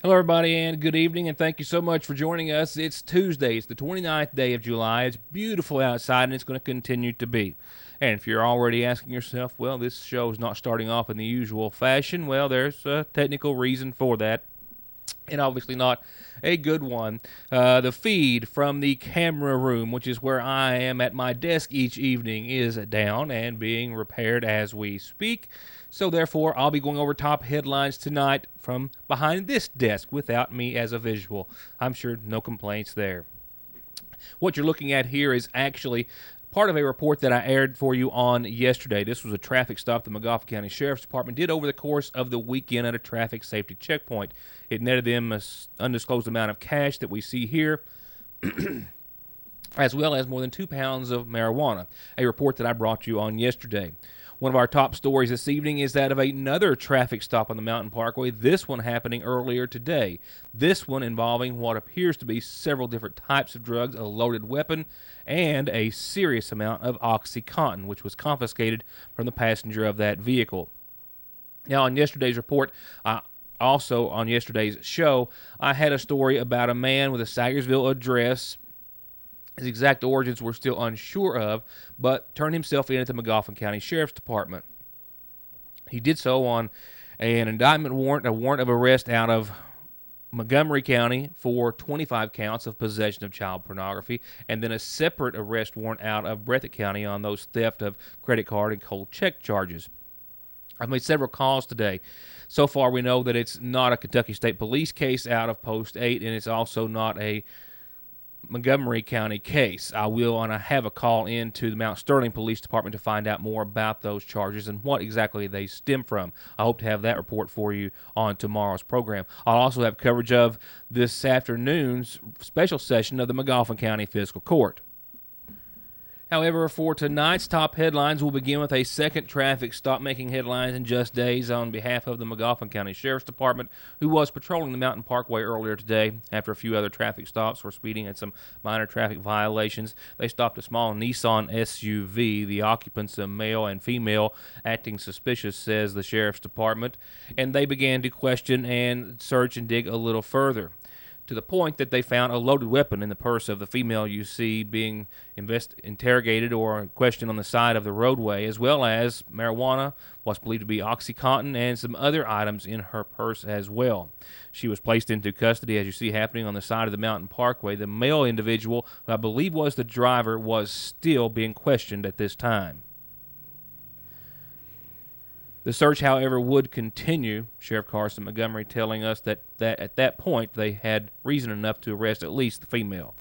Hello, everybody, and good evening, and thank you so much for joining us. It's Tuesday. It's the 29th day of July. It's beautiful outside, and it's going to continue to be. And if you're already asking yourself, well, this show is not starting off in the usual fashion, well, there's a technical reason for that, and obviously not a good one. The feed from the camera room, which is where I am at my desk each evening, is down and being repaired as we speak. So therefore, I'll be going over top headlines tonight from behind this desk without me as a visual. I'm sure no complaints there. What you're looking at here is actually part of a report that I aired for you on yesterday. This was a traffic stop the Montgomery County Sheriff's Department did over the course of the weekend at a traffic safety checkpoint. It netted them an undisclosed amount of cash that we see here, as well as more than 2 pounds of marijuana, a report that I brought you on yesterday. One of our top stories this evening is that of another traffic stop on the Mountain Parkway, this one happening earlier today. This one involving what appears to be several different types of drugs, a loaded weapon, and a serious amount of OxyContin, which was confiscated from the passenger of that vehicle. Now, on yesterday's report, also on yesterday's show, I had a story about a man with a Sagersville address. His exact origins we're still unsure of, but turned himself in at the McFarland County Sheriff's Department. He did so on an indictment warrant, a warrant of arrest out of Montgomery County for 25 counts of possession of child pornography, and then a separate arrest warrant out of Breathitt County on those theft of credit card and cold check charges. I've made several calls today. So far, we know that it's not a Kentucky State Police case out of Post 8, and it's also not a Montgomery County case. I have a call into the Mount Sterling Police Department to find out more about those charges and what exactly they stem from. I hope to have that report for you on tomorrow's program. I'll also have coverage of this afternoon's special session of the McFarland County Fiscal Court. However, for tonight's top headlines, we'll begin with a second traffic stop making headlines in just days on behalf of the McFarland County Sheriff's Department, who was patrolling the Mountain Parkway earlier today after a few other traffic stops for speeding and some minor traffic violations. They stopped a small Nissan SUV. The occupants, a male and female, acting suspicious, says the Sheriff's Department, and they began to question and search and dig a little further, to the point that they found a loaded weapon in the purse of the female you see being interrogated or questioned on the side of the roadway, as well as marijuana, what's believed to be OxyContin, and some other items in her purse as well. She was placed into custody, as you see happening on the side of the Mountain Parkway. The male individual, who I believe was the driver, was still being questioned at this time. The search, however, would continue, Sheriff Carson Montgomery telling us that at that point they had reason enough to arrest at least the female.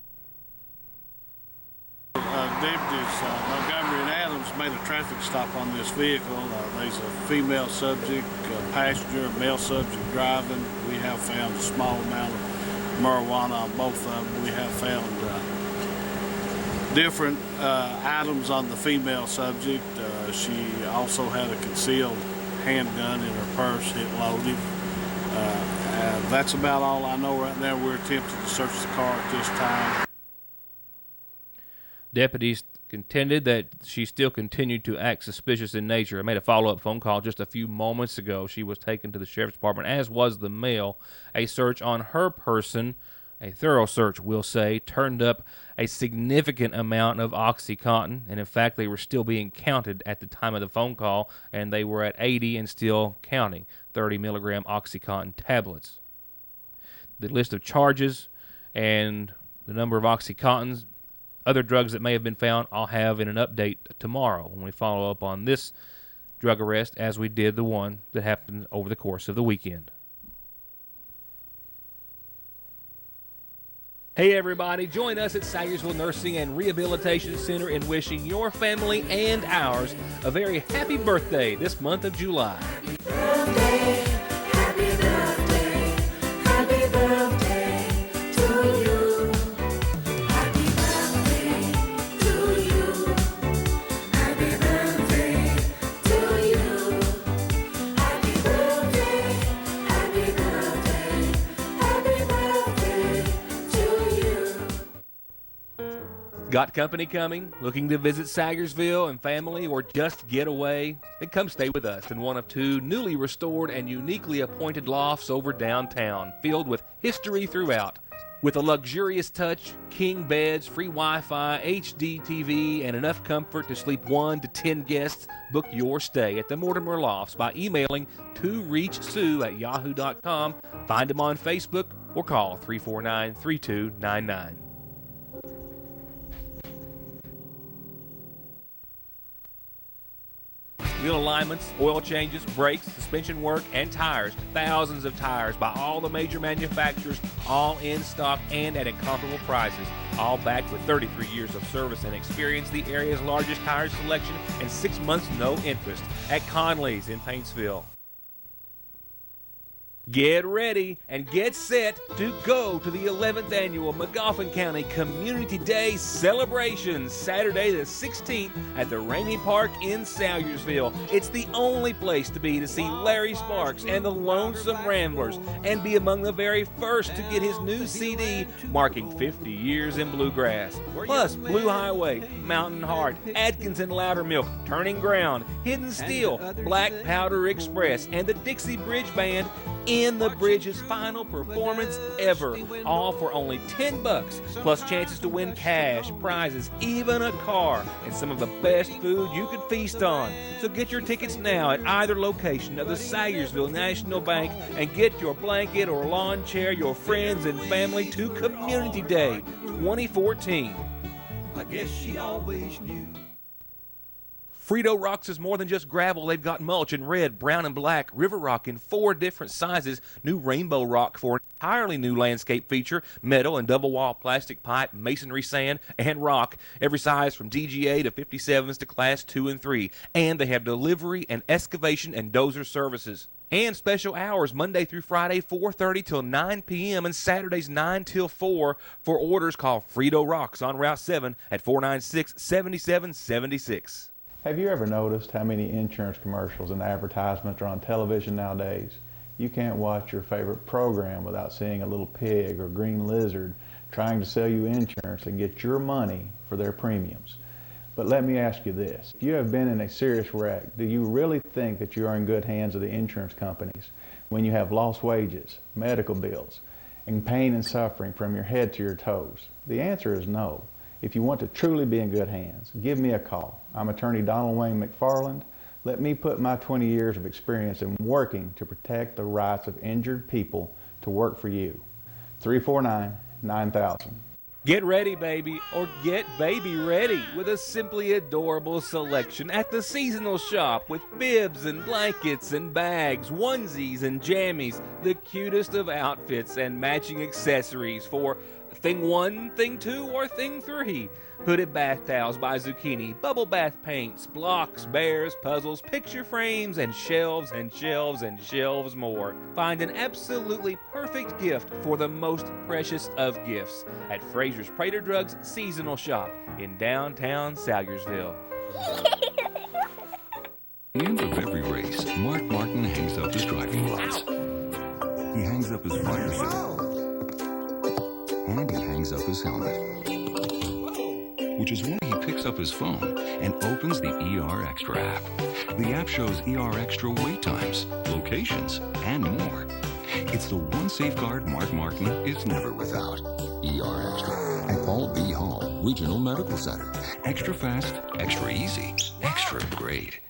Deputies Montgomery and Adams made a traffic stop on this vehicle. There's a female subject, a passenger, a male subject driving. We have found a small amount of marijuana on both of them. We have found different items on the female subject. She also had a concealed handgun in her purse, it loaded. That's about all I know right now. We're attempting to search the car at this time. Deputies contended that she still continued to act suspicious in nature. I made a follow-up phone call just a few moments ago. She was taken to the Sheriff's Department, as was the male. A search on her person, a thorough search, we'll say, turned up a significant amount of OxyContin, and in fact, they were still being counted at the time of the phone call, and they were at 80 and still counting 30 milligram OxyContin tablets. The list of charges and the number of OxyContins, other drugs that may have been found, I'll have in an update tomorrow when we follow up on this drug arrest, as we did the one that happened over the course of the weekend. Hey everybody, join us at Sagersville Nursing and Rehabilitation Center in wishing your family and ours a very happy birthday this month of July. Happy birthday, happy birthday, happy birthday to you. Happy birthday to you. Happy birthday to you. Happy birthday, happy birthday, happy birthday to you. Got company coming? Looking to visit Sayersville and family, or just get away? Then come stay with us in one of two newly restored and uniquely appointed lofts over downtown, filled with history throughout. With a luxurious touch, king beds, free Wi-Fi, HD TV, and enough comfort to sleep 1 to 10 guests, book your stay at the Mortimer Lofts by emailing toreachsue@yahoo.com, find them on Facebook, or call 349-3299. Wheel alignments, oil changes, brakes, suspension work, and tires. Thousands of tires by all the major manufacturers, all in stock and at incomparable prices. All backed with 33 years of service and experience, the area's largest tire selection, and 6 months no interest at Connollys in Paintsville. Get ready and get set to go to the 11th Annual Magoffin County Community Day Celebration, Saturday the 16th at the Ramey Park in Salyersville. It's the only place to be to see Larry Sparks and the Lonesome Ramblers and be among the very first to get his new CD marking 50 years in bluegrass. Plus, Blue Highway, Mountain Heart, Adkins and Loudermilk, Turning Ground, Hidden Steel, Black Powder Express, and the Dixie Bridge Band in the Bridge's final performance ever. All for only $10, plus chances to win cash, prizes, even a car, and some of the best food you could feast on. So get your tickets now at either location of the Sayersville National Bank and get your blanket or lawn chair, your friends and family to Community Day 2014. I guess she always knew. Freedo Rocks is more than just gravel. They've got mulch in red, brown, and black, river rock in 4 different sizes, new rainbow rock for an entirely new landscape feature, metal and double wall plastic pipe, masonry sand, and rock, every size from DGA to 57s to class 2 and 3. And they have delivery and excavation and dozer services. And special hours Monday through Friday, 4:30 till 9 p.m. and Saturdays 9 till 4. For orders, call Freedo Rocks on Route 7 at 496-7776. Have you ever noticed how many insurance commercials and advertisements are on television nowadays? You can't watch your favorite program without seeing a little pig or green lizard trying to sell you insurance and get your money for their premiums. But let me ask you this. If you have been in a serious wreck, do you really think that you are in good hands of the insurance companies when you have lost wages, medical bills, and pain and suffering from your head to your toes? The answer is no. If you want to truly be in good hands, give me a call. I'm attorney Donald Wayne McFarland. Let me put my 20 years of experience in working to protect the rights of injured people to work for you. 349-9000. Get ready, baby, or get baby ready with a simply adorable selection at the seasonal shop with bibs and blankets and bags, onesies and jammies, the cutest of outfits and matching accessories for Thing 1, Thing 2, or Thing 3. Hooded bath towels by Zucchini, bubble bath paints, blocks, bears, puzzles, picture frames, and shelves and shelves and shelves more. Find an absolutely perfect gift for the most precious of gifts at Fraser's Prater Drugs Seasonal Shop in downtown Salyersville. At the end of every race, Mark Martin hangs up his driving gloves. He hangs up his fire suit. And he hangs up his helmet. Which is when he picks up his phone and opens the ER Extra app. The app shows ER Extra wait times, locations, and more. It's the one safeguard Mark Martin is never without. ER Extra at Paul B. Hall Regional Medical Center. Extra fast, extra easy, extra great.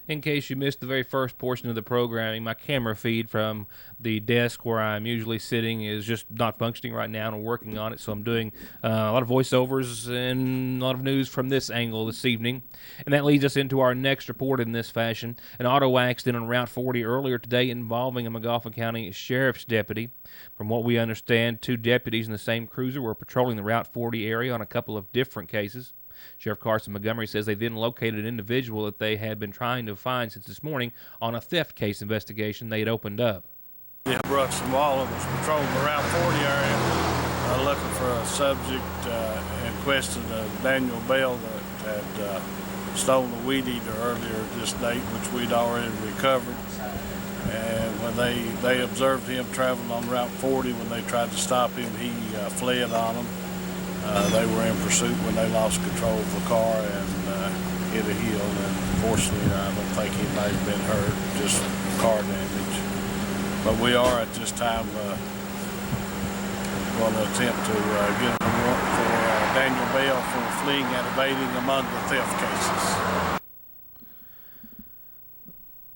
In case you missed the very first portion of the programming, my camera feed from the desk where I'm usually sitting is just not functioning right now, and I'm working on it, so I'm doing a lot of voiceovers and a lot of news from this angle this evening. And that leads us into our next report in this fashion. An auto accident on Route 40 earlier today involving a Magoffin County Sheriff's deputy. From what we understand, 2 deputies in the same cruiser were patrolling the Route 40 area on a couple of different cases. Sheriff Carson Montgomery says they then located an individual that they had been trying to find since this morning on a theft case investigation they had opened up. Yeah, Brooks and Waller was patrolling the Route 40 area looking for a subject and requested Daniel Bell that had stolen a weed eater earlier this date, which we'd already recovered. And when they observed him traveling on Route 40, when they tried to stop him, he fled on them. They were in pursuit when they lost control of the car and hit a hill. And fortunately, I don't think anybody's been hurt, just car damage. But we are at this time going to attempt to get a warrant for Daniel Bell for fleeing and evading among the theft cases.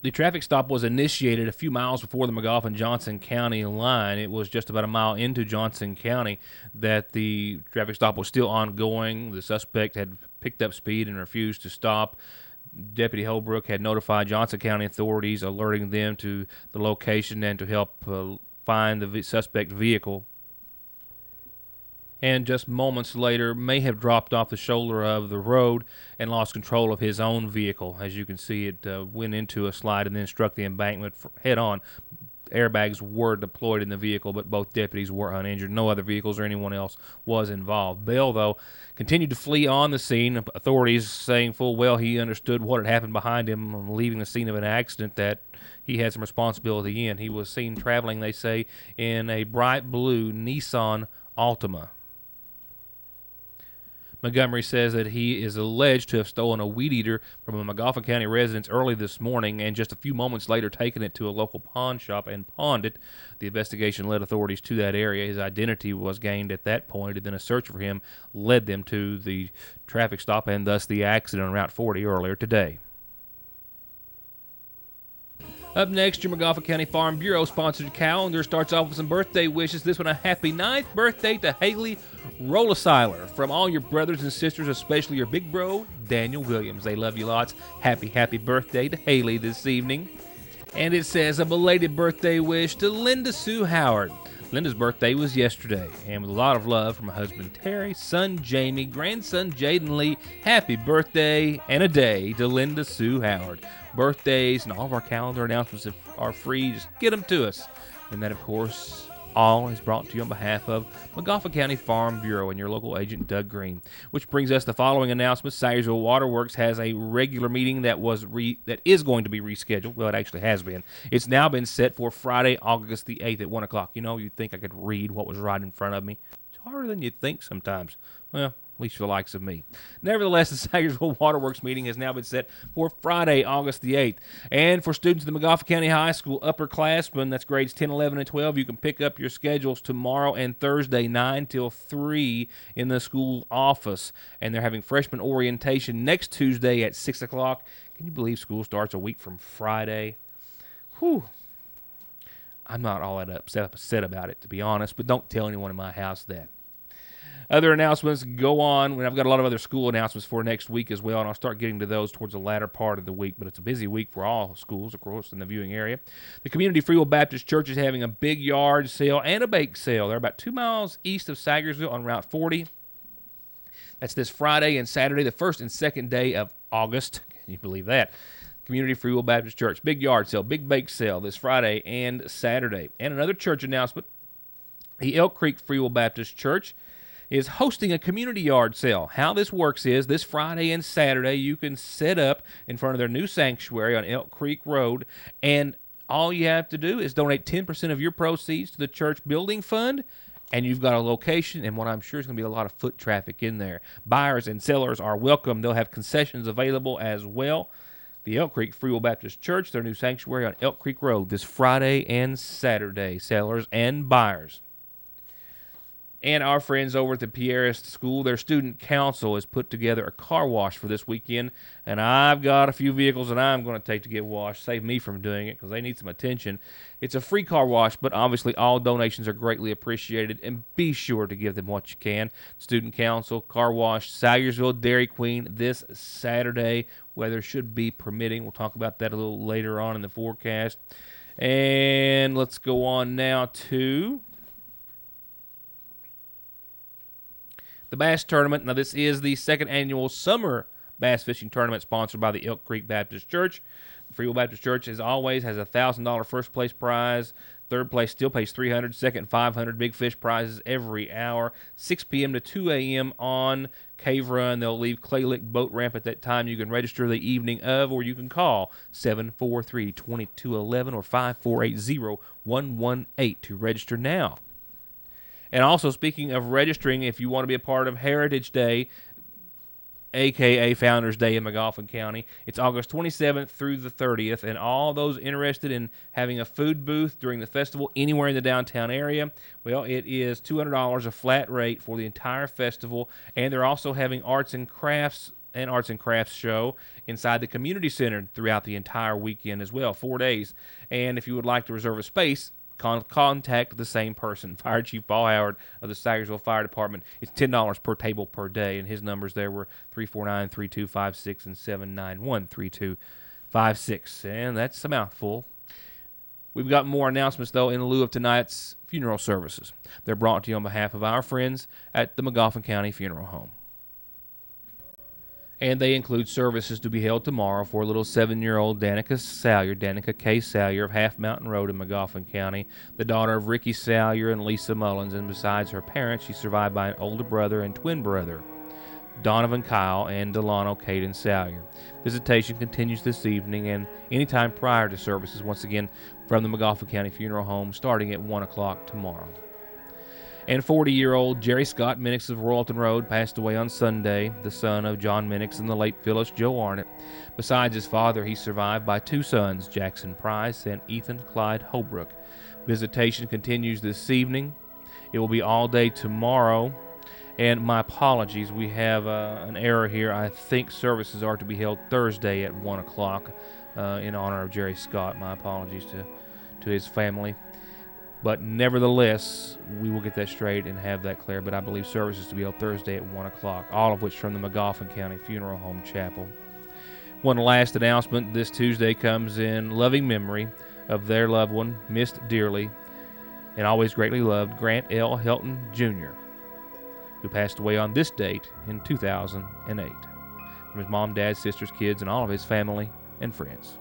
The traffic stop was initiated a few miles before the McGoffin-Johnson County line. It was just about a mile into Johnson County that the traffic stop was still ongoing. The suspect had picked up speed and refused to stop. Deputy Holbrook had notified Johnson County authorities, alerting them to the location and to help find the suspect vehicle. And just moments later may have dropped off the shoulder of the road and lost control of his own vehicle. As you can see, it went into a slide and then struck the embankment head-on. Airbags were deployed in the vehicle, but both deputies were uninjured. No other vehicles or anyone else was involved. Bell, though, continued to flee on the scene, authorities saying full well he understood what had happened behind him, leaving the scene of an accident that he had some responsibility in. He was seen traveling, they say, in a bright blue Nissan Altima. Montgomery says that he is alleged to have stolen a weed eater from a McGoffin County residence early this morning and just a few moments later taken it to a local pawn shop and pawned it. The investigation led authorities to that area. His identity was gained at that point, and then a search for him led them to the traffic stop and thus the accident on Route 40 earlier today. Up next, your McGoffin County Farm Bureau sponsored calendar starts off with some birthday wishes. This one, a happy 9th birthday to Haley Rolesiler. From all your brothers and sisters, especially your big bro, Daniel Williams. They love you lots. Happy birthday to Haley this evening. And it says a belated birthday wish to Linda Sue Howard. Linda's birthday was yesterday, and with a lot of love from her husband Terry, son Jamie, grandson Jaden Lee, happy birthday and a day to Linda Sue Howard. Birthdays and all of our calendar announcements are free. Just get them to us. And that, of course, all is brought to you on behalf of McGoffin County Farm Bureau and your local agent, Doug Green. Which brings us the following announcement. Sayersville Waterworks has a regular meeting that is going to be rescheduled. Well, it actually has been. It's now been set for Friday, August the 8th at 1 o'clock. You know, you'd think I could read what was right in front of me. It's harder than you'd think sometimes. Well, at least for the likes of me. Nevertheless, the Sayersville Waterworks meeting has now been set for Friday, August the 8th. And for students in the McGoffin County High School upperclassmen, that's grades 10, 11, and 12, you can pick up your schedules tomorrow and Thursday, 9 till 3 in the school office. And they're having freshman orientation next Tuesday at 6 o'clock. Can you believe school starts a week from Friday? Whew. I'm not all that upset about it, to be honest, but don't tell anyone in my house that. Other announcements go on. I've got a lot of other school announcements for next week as well, and I'll start getting to those towards the latter part of the week. But it's a busy week for all schools, of course, in the viewing area. The Community Free Will Baptist Church is having a big yard sale and a bake sale. They're about 2 miles east of Sagersville on Route 40. That's this Friday and Saturday, the 1st and 2nd day of August. Can you believe that? Community Free Will Baptist Church. Big yard sale, big bake sale this Friday and Saturday. And another church announcement. The Elk Creek Free Will Baptist Church is hosting a community yard sale. How this works is this Friday and Saturday you can set up in front of their new sanctuary on Elk Creek Road, and all you have to do is donate 10% of your proceeds to the church building fund, and you've got a location and what I'm sure is going to be a lot of foot traffic in there. Buyers and sellers are welcome. They'll have concessions available as well. The Elk Creek Free Will Baptist Church, their new sanctuary on Elk Creek Road this Friday and Saturday, sellers and buyers. And our friends over at the Pierrest School, their student council has put together a car wash for this weekend. And I've got a few vehicles that I'm going to take to get washed. Save me from doing it because they need some attention. It's a free car wash, but obviously all donations are greatly appreciated. And be sure to give them what you can. Student council, car wash, Sayersville, Dairy Queen this Saturday. Weather should be permitting. We'll talk about that a little later on in the forecast. And let's go on now to the Bass Tournament. Now, this is the second annual summer bass fishing tournament sponsored by the Elk Creek Baptist Church. The Free Will Baptist Church, as always, has a $1,000 first place prize. Third place still pays $300. Second, $500. Big fish prizes every hour. 6 p.m. to 2 a.m. on Cave Run. They'll leave Clay Lick Boat Ramp at that time. You can register the evening of, or you can call 743-2211 or 5480-118 to register now. And also, speaking of registering, if you want to be a part of Heritage Day, a.k.a. Founders Day in McGoffin County, it's August 27th through the 30th, and all those interested in having a food booth during the festival anywhere in the downtown area, well, it is $200 a flat rate for the entire festival, and they're also having arts and crafts show inside the community center throughout the entire weekend as well, 4 days. And if you would like to reserve a space, contact the same person, Fire Chief Paul Howard of the Staggersville Fire Department. It's $10 per table per day, and his numbers there were 349-3256 and 791-3256. And that's a mouthful. We've got more announcements, though, in lieu of tonight's funeral services. They're brought to you on behalf of our friends at the McGoffin County Funeral Home. And they include services to be held tomorrow for little 7-year-old Danica K. Salyer of Half Mountain Road in McGoffin County, the daughter of Ricky Salyer and Lisa Mullins, and besides her parents, she's survived by an older brother and twin brother, Donovan Kyle and Delano Caden Salyer. Visitation continues this evening and anytime prior to services, once again, from the McGoffin County Funeral Home, starting at 1 o'clock tomorrow. And 40-year-old Jerry Scott Minix of Royalton Road passed away on Sunday, the son of John Minix and the late Phyllis Joe Arnott. Besides his father, he's survived by 2 sons, Jackson Price and Ethan Clyde Holbrook. Visitation continues this evening. It will be all day tomorrow. And my apologies, we have an error here. I think services are to be held Thursday at 1 o'clock in honor of Jerry Scott. My apologies to his family. But nevertheless, we will get that straight and have that clear. But I believe services to be held Thursday at 1 o'clock, all of which from the McGoffin County Funeral Home Chapel. One last announcement this Tuesday comes in loving memory of their loved one, missed dearly and always greatly loved, Grant L. Helton, Jr., who passed away on this date in 2008. From his mom, dad, sisters, kids, and all of his family and friends.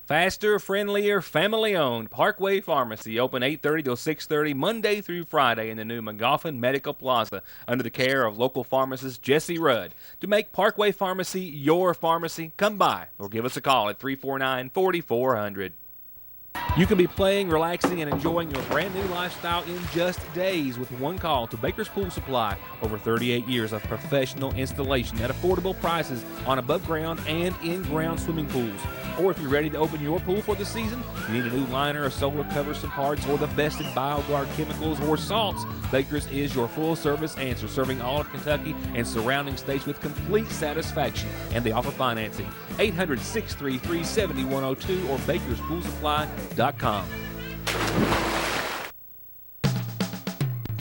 Faster, friendlier, family-owned Parkway Pharmacy, open 8:30 till 6:30 Monday through Friday in the new McGoffin Medical Plaza under the care of local pharmacist Jesse Rudd. To make Parkway Pharmacy your pharmacy, come by or give us a call at 349-4400. You can be playing, relaxing, and enjoying your brand new lifestyle in just days with one call to Baker's Pool Supply. Over 38 years of professional installation at affordable prices on above-ground and in-ground swimming pools. Or if you're ready to open your pool for the season, you need a new liner, a solar cover, some parts, or the best in BioGuard chemicals or salts, Baker's is your full-service answer, serving all of Kentucky and surrounding states with complete satisfaction. And they offer financing. 800-633-7102 or bakerspoolsupply.com.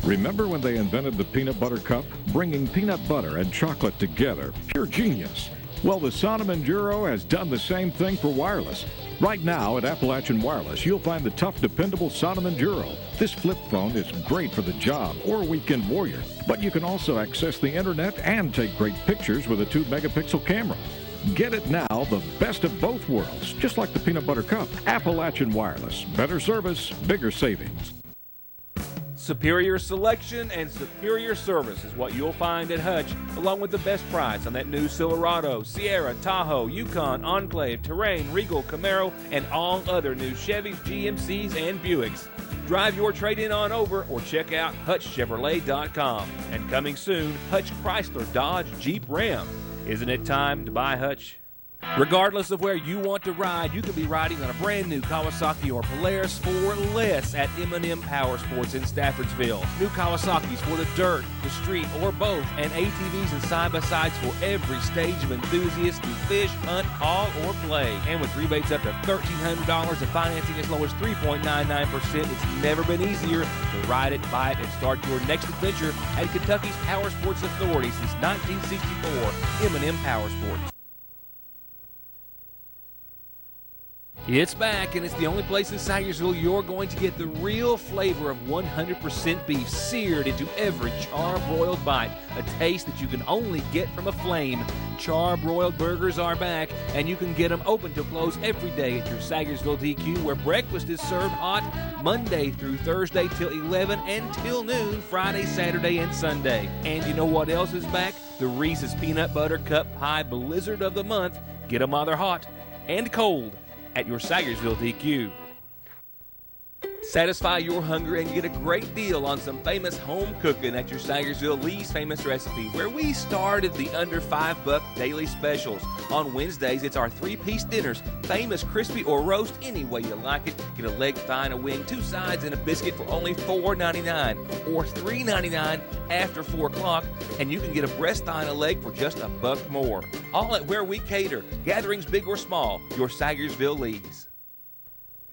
Remember when they invented the peanut butter cup? Bringing peanut butter and chocolate together. Pure genius. Well, the Sonom Enduro has done the same thing for wireless. Right now at Appalachian Wireless, you'll find the tough, dependable Sonom Enduro. This flip phone is great for the job or weekend warrior, but you can also access the internet and take great pictures with a 2-megapixel camera. Get it now, the best of both worlds, just like the peanut butter cup. Appalachian Wireless. Better service, bigger savings. Superior selection and superior service is what you'll find at Hutch, along with the best price on that new Silverado, Sierra, Tahoe, Yukon, Enclave, Terrain, Regal, Camaro, and all other new Chevys, GMCs, and Buicks. Drive your trade-in on over or check out HutchChevrolet.com. And coming soon, Hutch Chrysler, Dodge, Jeep, Ram. Isn't it time to buy Hutch? Regardless of where you want to ride, you could be riding on a brand new Kawasaki or Polaris for less at M&M Powersports in Staffordsville. New Kawasaki's for the dirt, the street, or both, and ATVs and side-by-sides for every stage of enthusiasts to fish, hunt, haul, or play. And with rebates up to $1,300 and financing as low as 3.99%, it's never been easier to ride it, buy it, and start your next adventure at Kentucky's Powersports Authority since 1964, M&M Powersports. It's back, and it's the only place in Sayersville you're going to get the real flavor of 100% beef seared into every char-broiled bite, a taste that you can only get from a flame. Char-broiled burgers are back, and you can get them open till close every day at your Sayersville DQ, where breakfast is served hot Monday through Thursday till 11 and till noon, Friday, Saturday, and Sunday. And you know what else is back? The Reese's Peanut Butter Cup Pie Blizzard of the Month. Get them while they're hot and cold at your Sayersville DQ. Satisfy your hunger and get a great deal on some famous home cooking at your Sayersville Lee's Famous Recipe, where we started the under $5 daily specials. On Wednesdays, it's our 3-piece dinners, famous crispy or roast, any way you like it. Get a leg, thigh, and a wing, 2 sides, and a biscuit for only $4.99 or $3.99 after 4 o'clock, and you can get a breast, thigh, and a leg for just $1 more. All at Where We Cater, gatherings big or small, your Sayersville Lee's.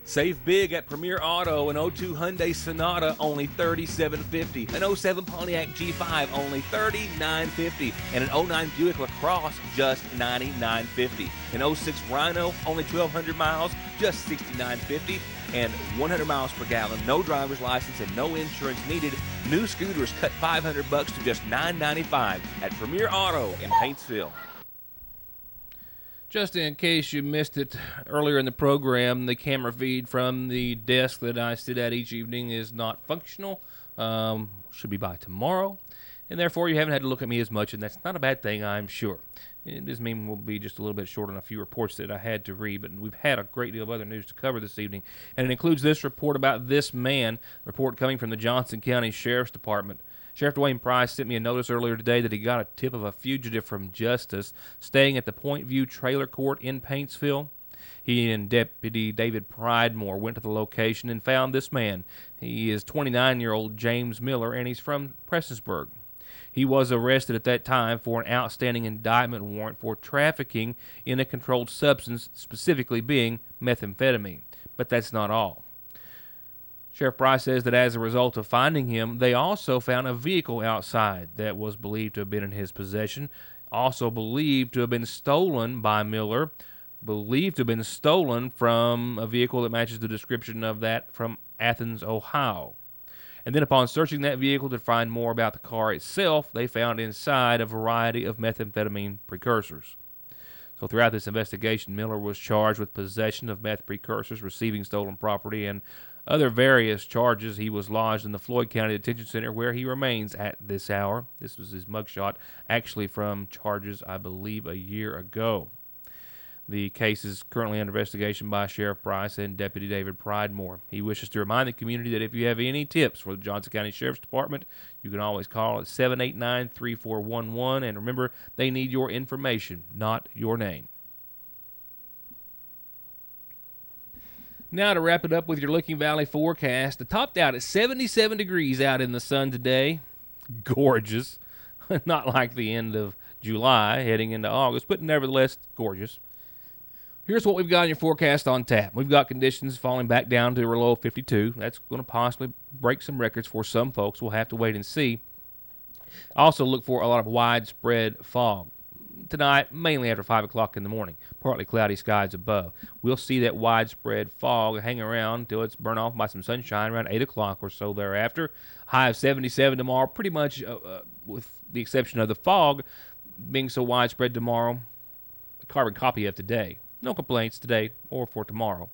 Save big at Premier Auto, an 02 Hyundai Sonata, only $37.50. An 07 Pontiac G5, only $39.50. And an 09 Buick LaCrosse, just $99.50. An 06 Rhino, only 1,200 miles, just $69.50. And 100 miles per gallon, no driver's license, and no insurance needed. New scooters cut $500 to just $9.95 at Premier Auto in Paintsville. Just in case you missed it earlier in the program, the camera feed from the desk that I sit at each evening is not functional. Should be by tomorrow. And therefore, you haven't had to look at me as much, and that's not a bad thing, I'm sure. It does mean we'll be just a little bit short on a few reports that I had to read, but we've had a great deal of other news to cover this evening. And it includes this report about this man, report coming from the Johnson County Sheriff's Department. Sheriff Dwayne Price sent me a notice earlier today that he got a tip of a fugitive from justice staying at the Point View Trailer Court in Paintsville. He and Deputy David Pridemore went to the location and found this man. He is 29-year-old James Miller, and he's from Prestonsburg. He was arrested at that time for an outstanding indictment warrant for trafficking in a controlled substance, specifically being methamphetamine. But that's not all. Sheriff Price says that as a result of finding him, they also found a vehicle outside that was believed to have been in his possession, also believed to have been stolen by Miller, believed to have been stolen from a vehicle that matches the description of that from Athens, Ohio. And then upon searching that vehicle to find more about the car itself, they found inside a variety of methamphetamine precursors. So throughout this investigation, Miller was charged with possession of meth precursors, receiving stolen property, and other various charges. He was lodged in the Floyd County Detention Center, where he remains at this hour. This was his mugshot, actually from charges, I believe, a year ago. The case is currently under investigation by Sheriff Price and Deputy David Pridemore. He wishes to remind the community that if you have any tips for the Johnson County Sheriff's Department, you can always call at 789-3411. And remember, they need your information, not your name. Now to wrap it up with your Licking Valley forecast. The topped out at 77 degrees out in the sun today. Gorgeous. Not like the end of July heading into August, but nevertheless gorgeous. Here's what we've got in your forecast on tap. We've got conditions falling back down to a low of 52. That's going to possibly break some records for some folks. We'll have to wait and see. Also look for a lot of widespread fog. Tonight, mainly after 5 o'clock in the morning. Partly cloudy skies above. We'll see that widespread fog hang around until it's burned off by some sunshine around 8 o'clock or so thereafter. High of 77 tomorrow, pretty much with the exception of the fog being so widespread tomorrow. A carbon copy of today. No complaints today or for tomorrow.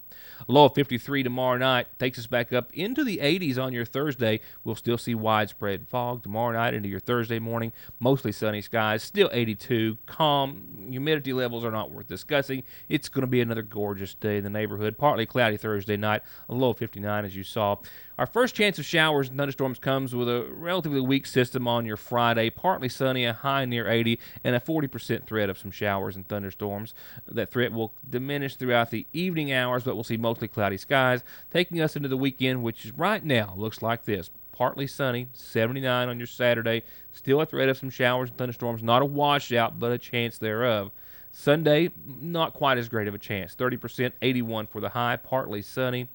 A low of 53 tomorrow night takes us back up into the 80s on your Thursday. We'll still see widespread fog tomorrow night into your Thursday morning. Mostly sunny skies, still 82, calm. Humidity levels are not worth discussing. It's going to be another gorgeous day in the neighborhood. Partly cloudy Thursday night, a low of 59 as you saw. Our first chance of showers and thunderstorms comes with a relatively weak system on your Friday. Partly sunny, a high near 80, and a 40% threat of some showers and thunderstorms. That threat will diminish throughout the evening hours, but we'll see mostly cloudy skies, taking us into the weekend, which right now looks like this. Partly sunny, 79 on your Saturday. Still a threat of some showers and thunderstorms. Not a washout, but a chance thereof. Sunday, not quite as great of a chance. 30%, 81 for the high, partly sunny.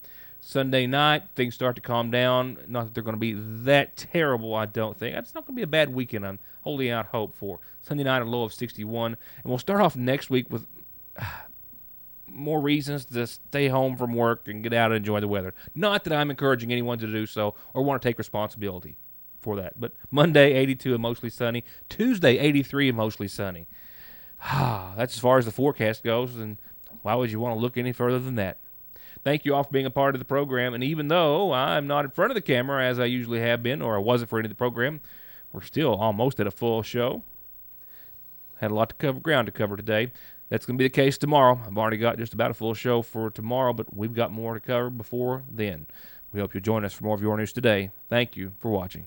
Sunday night, things start to calm down. Not that they're going to be that terrible, I don't think. It's not going to be a bad weekend I'm holding out hope for. Sunday night, a low of 61. And we'll start off next week with more reasons to stay home from work and get out and enjoy the weather. Not that I'm encouraging anyone to do so or want to take responsibility for that. But Monday, 82 and mostly sunny. Tuesday, 83 and mostly sunny. That's as far as the forecast goes, and why would you want to look any further than that? Thank you all for being a part of the program, and even though I'm not in front of the camera as I usually have been, or I wasn't for any of the program, we're still almost at a full show. Had a lot to cover, ground to cover today. That's going to be the case tomorrow. I've already got just about a full show for tomorrow, but we've got more to cover before then. We hope you'll join us for more of your news today. Thank you for watching.